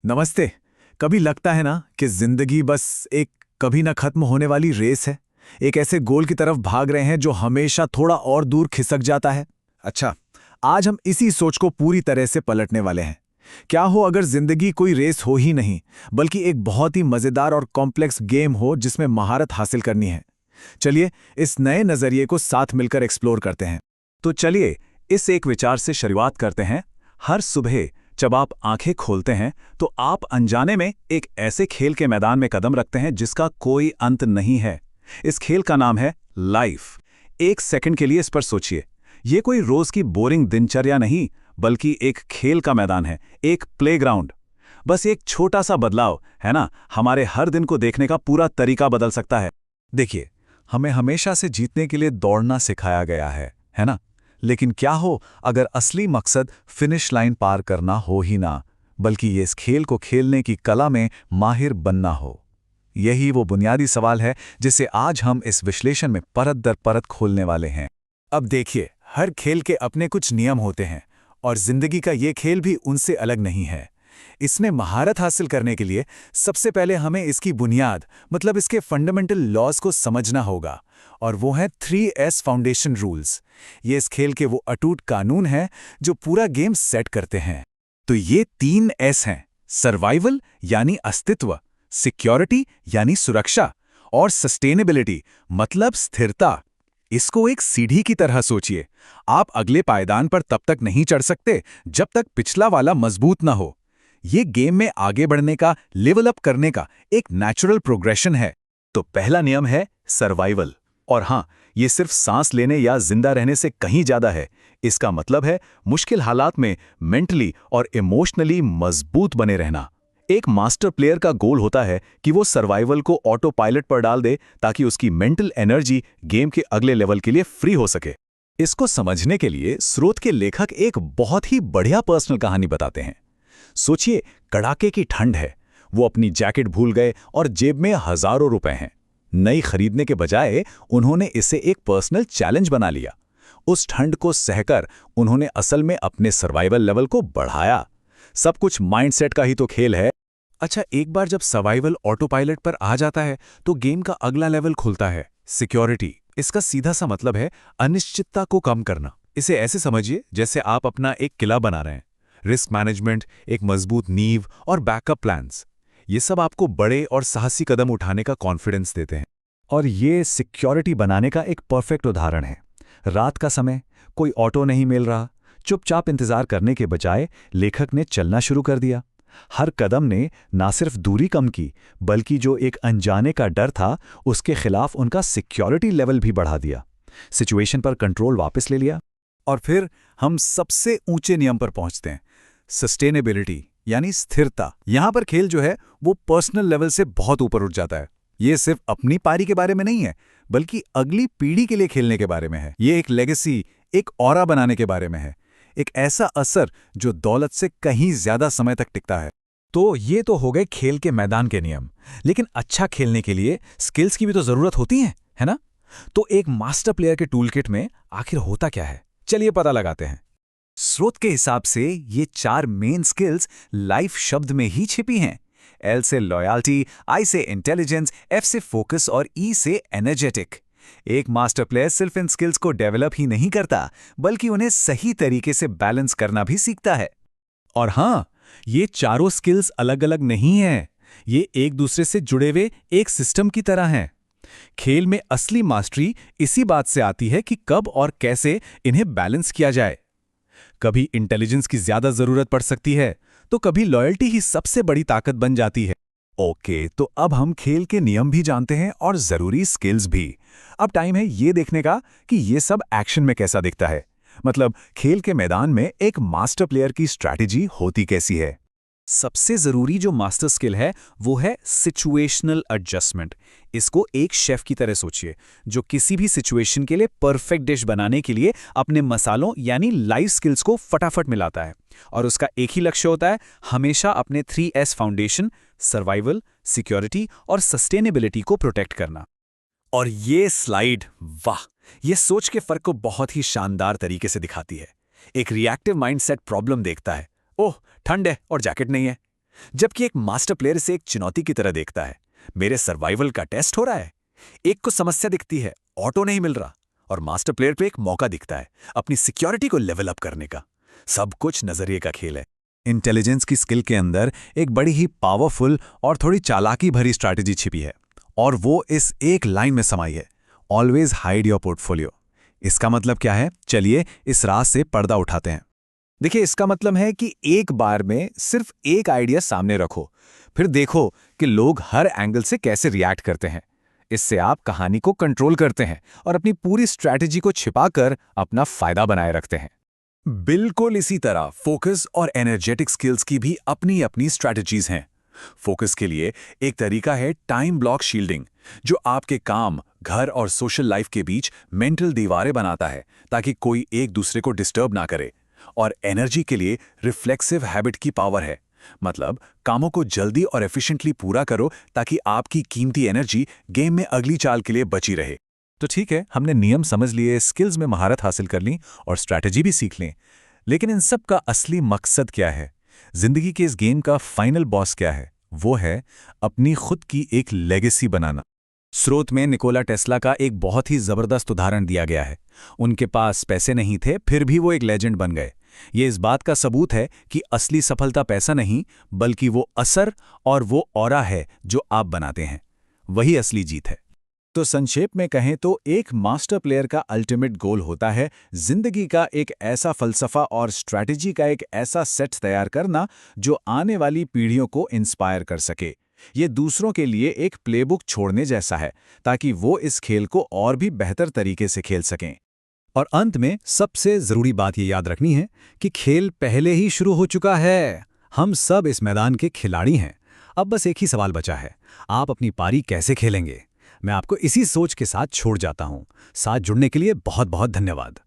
नमस्ते। कभी लगता है ना कि जिंदगी बस एक कभी ना खत्म होने वाली रेस है। एक ऐसे गोल की तरफ भाग रहे हैं जो हमेशा थोड़ा और दूर खिसक जाता है। अच्छा, आज हम इसी सोच को पूरी तरह से पलटने वाले हैं। क्या हो अगर जिंदगी कोई रेस हो ही नहीं, बल्कि एक बहुत ही मजेदार और कॉम्प्लेक्स गेम हो जिसमें महारत हासिल करनी है। चलिए इस नए नजरिए को साथ मिलकर एक्सप्लोर करते हैं। तो चलिए इस एक विचार से शुरुआत करते हैं। हर सुबह जब आप आंखें खोलते हैं तो आप अनजाने में एक ऐसे खेल के मैदान में कदम रखते हैं जिसका कोई अंत नहीं है। इस खेल का नाम है लाइफ। एक सेकंड के लिए इस पर सोचिए। ये कोई रोज की बोरिंग दिनचर्या नहीं, बल्कि एक खेल का मैदान है, एक प्लेग्राउंड। बस एक छोटा सा बदलाव है ना, हमारे हर दिन को देखने का पूरा तरीका बदल सकता है। देखिए, हमें हमेशा से जीतने के लिए दौड़ना सिखाया गया है ना? लेकिन क्या हो अगर असली मकसद फिनिश लाइन पार करना हो ही ना, बल्कि ये इस खेल को खेलने की कला में माहिर बनना हो? यही वो बुनियादी सवाल है जिसे आज हम इस विश्लेषण में परत दर परत खोलने वाले हैं। अब देखिए, हर खेल के अपने कुछ नियम होते हैं और जिंदगी का ये खेल भी उनसे अलग नहीं है। इसमें महारत हासिल करने के लिए सबसे पहले हमें इसकी बुनियाद, मतलब इसके फंडामेंटल लॉज को समझना होगा, और वो हैं 3S फाउंडेशन रूल्स। ये इस खेल के वो अटूट कानून हैं जो पूरा गेम सेट करते हैं। तो ये 3S हैं: सर्वाइवल यानी अस्तित्व, सिक्योरिटी यानी सुरक्षा, और सस्टेनेबिलिटी मतलब स्थिरता। इसको एक सीढ़ी की तरह सोचिए। आप अगले पायदान पर तब तक नहीं चढ़ सकते जब तक पिछला वाला मजबूत ना हो। ये गेम में आगे बढ़ने का, लेवल अप करने का एक नेचुरल प्रोग्रेशन है। तो पहला नियम है सर्वाइवल। और हां, ये सिर्फ सांस लेने या जिंदा रहने से कहीं ज्यादा है। इसका मतलब है मुश्किल हालात में मेंटली और इमोशनली मजबूत बने रहना। एक मास्टर प्लेयर का गोल होता है कि वो सर्वाइवल को ऑटो पायलट पर डाल दे ताकि उसकी मेंटल एनर्जी गेम के अगले लेवल के लिए फ्री हो सके। इसको समझने के लिए स्रोत के लेखक एक बहुत ही बढ़िया पर्सनल कहानी बताते हैं। सोचिए, कड़ाके की ठंड है, वो अपनी जैकेट भूल गए और जेब में हजारों रुपए हैं। नई खरीदने के बजाय उन्होंने इसे एक पर्सनल चैलेंज बना लिया। उस ठंड को सहकर उन्होंने असल में अपने सर्वाइवल लेवल को बढ़ाया। सब कुछ माइंडसेट का ही तो खेल है। अच्छा, एक बार जब सर्वाइवल ऑटो पायलट पर आ जाता है तो गेम का अगला लेवल खुलता है, सिक्योरिटी। इसका सीधा सा मतलब है अनिश्चितता को कम करना। इसे ऐसे समझिए जैसे आप अपना एक किला बना रहे हैं। रिस्क मैनेजमेंट, एक मजबूत नींव और बैकअप प्लान्स, ये सब आपको बड़े और साहसी कदम उठाने का कॉन्फिडेंस देते हैं। और ये सिक्योरिटी बनाने का एक परफेक्ट उदाहरण है। रात का समय, कोई ऑटो नहीं मिल रहा। चुपचाप इंतजार करने के बजाय लेखक ने चलना शुरू कर दिया। हर कदम ने ना सिर्फ दूरी कम की, बल्कि जो एक अनजाने का डर था उसके खिलाफ उनका सिक्योरिटी लेवल भी बढ़ा दिया। सिचुएशन पर कंट्रोल वापस ले लिया। और फिर हम सबसे ऊंचे नियम पर पहुंचते हैं, सस्टेनेबिलिटी यानी स्थिरता। यहां पर खेल जो है वो पर्सनल लेवल से बहुत ऊपर उठ जाता है। ये सिर्फ अपनी पारी के बारे में नहीं है, बल्कि अगली पीढ़ी के लिए खेलने के बारे में है। ये एक लेगेसी, एक ऑरा बनाने के बारे में है, एक ऐसा असर जो दौलत से कहीं ज्यादा समय तक टिकता है। तो ये तो हो गए खेल के मैदान के नियम, लेकिन अच्छा खेलने के लिए स्किल्स की भी तो जरूरत होती है ना? तो एक मास्टर प्लेयर के टूलकिट में आखिर होता क्या है, चलिए पता लगाते हैं। स्रोत के हिसाब से ये 4 मेन स्किल्स लाइफ शब्द में ही छिपी हैं। एल से लॉयल्टी, आई से इंटेलिजेंस, एफ से फोकस और ई से एनर्जेटिक। एक मास्टर प्लेयर सिर्फ इन स्किल्स को डेवलप ही नहीं करता, बल्कि उन्हें सही तरीके से बैलेंस करना भी सीखता है। और हां, ये चारों स्किल्स अलग अलग नहीं हैं। ये एक दूसरे से जुड़े हुए एक सिस्टम की तरह हैं। खेल में असली मास्टरी इसी बात से आती है कि कब और कैसे इन्हें बैलेंस किया जाए। कभी इंटेलिजेंस की ज्यादा जरूरत पड़ सकती है, तो कभी लॉयल्टी ही सबसे बड़ी ताकत बन जाती है। ओके, तो अब हम खेल के नियम भी जानते हैं और जरूरी स्किल्स भी। अब टाइम है ये देखने का कि ये सब एक्शन में कैसा दिखता है। मतलब खेल के मैदान में एक मास्टर प्लेयर की स्ट्रैटेजी होती कैसी है। सबसे जरूरी जो मास्टर स्किल है वो है सिचुएशनल एडजस्टमेंट। इसको एक शेफ की तरह सोचिए, जो किसी भी सिचुएशन के लिए परफेक्ट डिश बनाने के लिए अपने मसालों यानी लाइफ स्किल्स को फटाफट मिलाता है। और उसका एक ही लक्ष्य होता है, हमेशा अपने 3S फाउंडेशन, सर्वाइवल, सिक्योरिटी और सस्टेनेबिलिटी को प्रोटेक्ट करना। और ये स्लाइड, वाह, ये सोच के फर्क को बहुत ही शानदार तरीके से दिखाती है। एक रिएक्टिव माइंडसेट प्रॉब्लम देखता है, ओह ठंड है और जैकेट नहीं है, जबकि एक मास्टर प्लेयर इसे एक चुनौती की तरह देखता है। मेरे सर्वाइवल का टेस्ट हो रहा है। एक को समस्या दिखती है, ऑटो नहीं मिल रहा, और मास्टर प्लेयर पे एक मौका दिखता है अपनी सिक्योरिटी को लेवल अप करने का। सब कुछ नजरिए का खेल है। इंटेलिजेंस की स्किल के अंदर एक बड़ी ही पावरफुल और थोड़ी चालाकी भरी स्ट्रैटेजी छिपी है, और वो इस एक लाइन में समाई है, ऑलवेज हाइड योर पोर्टफोलियो। इसका मतलब क्या है? चलिए इस राज से पर्दा उठाते हैं। देखिए, इसका मतलब है कि एक बार में सिर्फ एक आइडिया सामने रखो, फिर देखो कि लोग हर एंगल से कैसे रिएक्ट करते हैं। इससे आप कहानी को कंट्रोल करते हैं और अपनी पूरी स्ट्रैटेजी को छिपाकर अपना फायदा बनाए रखते हैं। बिल्कुल इसी तरह फोकस और एनर्जेटिक स्किल्स की भी अपनी अपनी स्ट्रैटेजीज हैं। फोकस के लिए एक तरीका है टाइम ब्लॉक शील्डिंग, जो आपके काम, घर और सोशल लाइफ के बीच मेंटल दीवारें बनाता है ताकि कोई एक दूसरे को डिस्टर्ब ना करे। और एनर्जी के लिए रिफ्लेक्सिव हैबिट की पावर है, मतलब कामों को जल्दी और एफिशिएंटली पूरा करो ताकि आपकी कीमती एनर्जी गेम में अगली चाल के लिए बची रहे। तो ठीक है, हमने नियम समझ लिए, स्किल्स में महारत हासिल कर ली और स्ट्रैटेजी भी सीख लें, लेकिन इन सब का असली मकसद क्या है? जिंदगी के इस गेम का फाइनल बॉस क्या है? वो है अपनी खुद की एक लेगेसी बनाना। स्रोत में निकोला टेस्ला का एक बहुत ही जबरदस्त उदाहरण दिया गया है। उनके पास पैसे नहीं थे, फिर भी वो एक लेजेंड बन गए। ये इस बात का सबूत है कि असली सफलता पैसा नहीं, बल्कि वो असर और वो ऑरा है जो आप बनाते हैं, वही असली जीत है। तो संक्षेप में कहें तो एक मास्टर प्लेयर का अल्टीमेट गोल होता है जिंदगी का एक ऐसा फलसफा और स्ट्रैटेजी का एक ऐसा सेट तैयार करना जो आने वाली पीढ़ियों को इंस्पायर कर सके। ये दूसरों के लिए एक प्लेबुक छोड़ने जैसा है, ताकि वो इस खेल को और भी बेहतर तरीके से खेल सकें। और अंत में सबसे जरूरी बात ये याद रखनी है कि खेल पहले ही शुरू हो चुका है। हम सब इस मैदान के खिलाड़ी हैं। अब बस एक ही सवाल बचा है, आप अपनी पारी कैसे खेलेंगे? मैं आपको इसी सोच के साथ छोड़ जाता हूं। साथ जुड़ने के लिए बहुत बहुत धन्यवाद।